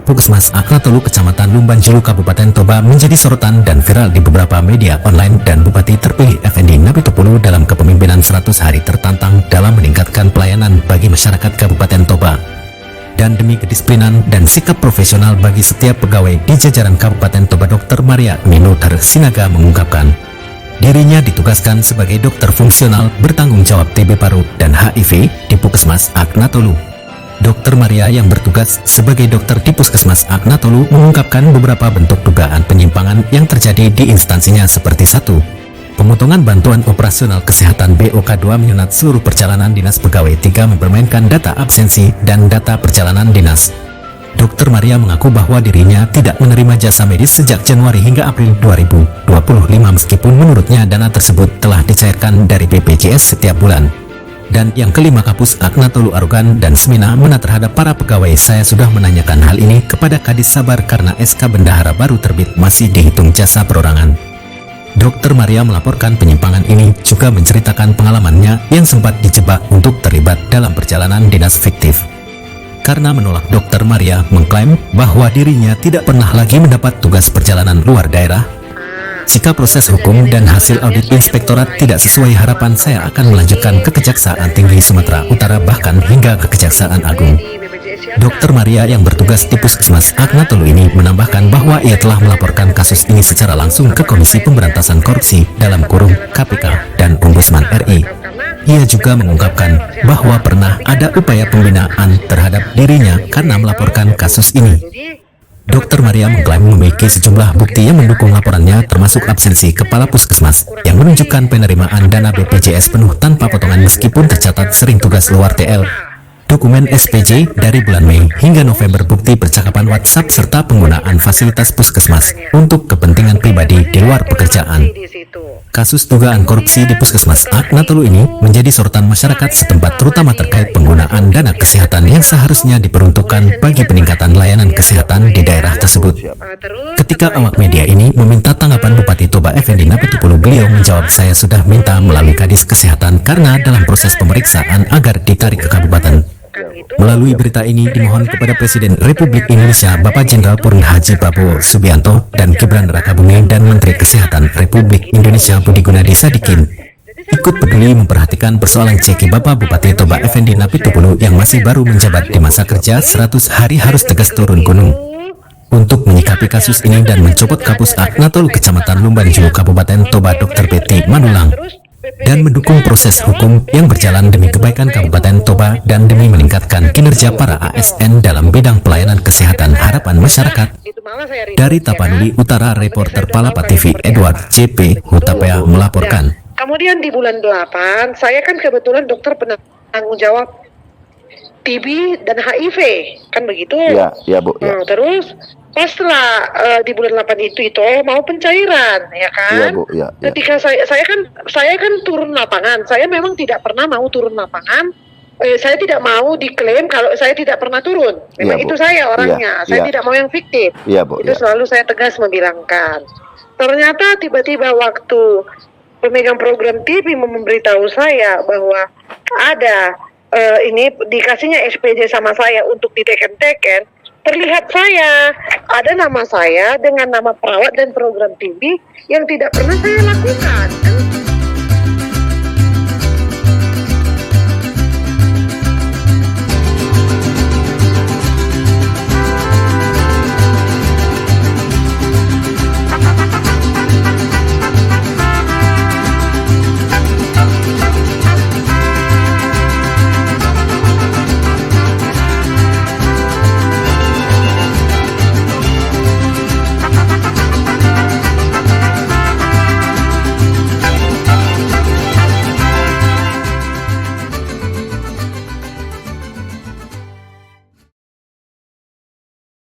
Puskesmas Aknatolu, Kecamatan Lumbanjulu, Kabupaten Toba menjadi sorotan dan viral di beberapa media online, dan Bupati terpilih Effendi Napitupulu dalam kepemimpinan 100 hari tertantang dalam meningkatkan pelayanan bagi masyarakat Kabupaten Toba. Dan demi kedisiplinan dan sikap profesional bagi setiap pegawai di jajaran Kabupaten Toba, Dr. Maria Minutar Sinaga mengungkapkan dirinya ditugaskan sebagai dokter fungsional bertanggung jawab TB paru dan HIV di Puskesmas Aknatolu. Dr. Maria yang bertugas sebagai dokter di Puskesmas Aknatolu mengungkapkan beberapa bentuk dugaan penyimpangan yang terjadi di instansinya, seperti 1. Pemotongan bantuan operasional kesehatan BOK, 2. Menyunat seluruh perjalanan dinas pegawai, 3. Mempermainkan data absensi dan data perjalanan dinas. Dr. Maria mengaku bahwa dirinya tidak menerima jasa medis sejak Januari hingga April 2025, meskipun menurutnya dana tersebut telah dicairkan dari BPJS setiap bulan. Dan yang kelima, Kapus Aknatolu arogan dan semena mena terhadap para pegawai. Saya sudah menanyakan hal ini kepada Kadis Sabar karena SK bendahara baru terbit masih dihitung jasa perorangan. Dr. Maria melaporkan penyimpangan ini, juga menceritakan pengalamannya yang sempat dijebak untuk terlibat dalam perjalanan dinas fiktif. Karena menolak, Dr. Maria mengklaim bahwa dirinya tidak pernah lagi mendapat tugas perjalanan luar daerah. Jika proses hukum dan hasil audit inspektorat tidak sesuai harapan, saya akan melanjutkan ke Kejaksaan Tinggi Sumatera Utara, bahkan hingga ke Kejaksaan Agung. Dr. Maria yang bertugas di Puskesmas Aknatolu ini menambahkan bahwa ia telah melaporkan kasus ini secara langsung ke Komisi Pemberantasan Korupsi dalam kurung KPK dan Ombudsman RI. Ia juga mengungkapkan bahwa pernah ada upaya pembinaan terhadap dirinya karena melaporkan kasus ini. Dr. Maria mengklaim memiliki sejumlah bukti yang mendukung laporannya, termasuk absensi kepala puskesmas yang menunjukkan penerimaan dana BPJS penuh tanpa potongan meskipun tercatat sering tugas luar TL, dokumen SPJ dari bulan Mei hingga November, bukti percakapan WhatsApp, serta penggunaan fasilitas puskesmas untuk kepentingan pribadi di luar pekerjaan. Kasus dugaan korupsi di Puskesmas Aknatolu ini menjadi sorotan masyarakat setempat, terutama terkait penggunaan dana kesehatan yang seharusnya diperuntukkan bagi peningkatan layanan kesehatan di daerah tersebut. Ketika awak media ini meminta tanggapan Bupati Toba Effendi Napitupulu, beliau menjawab, "Saya sudah minta melalui Kadis Kesehatan karena dalam proses pemeriksaan agar ditarik ke kabupaten." Melalui berita ini dimohon kepada Presiden Republik Indonesia Bapak Jenderal Purn Haji Prabowo Subianto dan Gibran Rakabuming dan Menteri Kesehatan Republik Indonesia Budi Gunadi Sadikin ikut peduli memperhatikan persoalan ceki Bapak Bupati Toba Effendi Napitupulu yang masih baru menjabat di masa kerja 100 hari harus tegas turun gunung untuk menyikapi kasus ini dan mencopot Kapus Aknatolu Kecamatan Lumbanjulu Kabupaten Toba Dr. Betty Manulang, dan mendukung proses hukum yang berjalan demi kebaikan Kabupaten Toba dan demi meningkatkan kinerja para ASN dalam bidang pelayanan kesehatan harapan masyarakat. Dari Tapanuli Utara, reporter Palapa TV Edward JP Hutapea melaporkan. Kemudian di bulan 8, saya kan kebetulan dokter penanggung jawab TB dan HIV, kan begitu? Iya Bu. Ya. Terus setelah di bulan 8 itu mau pencairan, ya kan? Iya Bu. Ya. Ketika saya kan turun lapangan, saya memang tidak pernah mau turun lapangan. Saya tidak mau diklaim kalau saya tidak pernah turun. Memang Bu. itu saya orangnya. Saya tidak mau yang fiktif. Iya Bu. Itu selalu saya tegas membilangkan. Ternyata tiba-tiba waktu pemegang program TV memberitahu saya bahwa ada ini dikasihnya SPJ sama saya untuk diteken-teken. Terlihat ada nama saya dengan nama perawat dan program TV yang tidak pernah saya lakukan.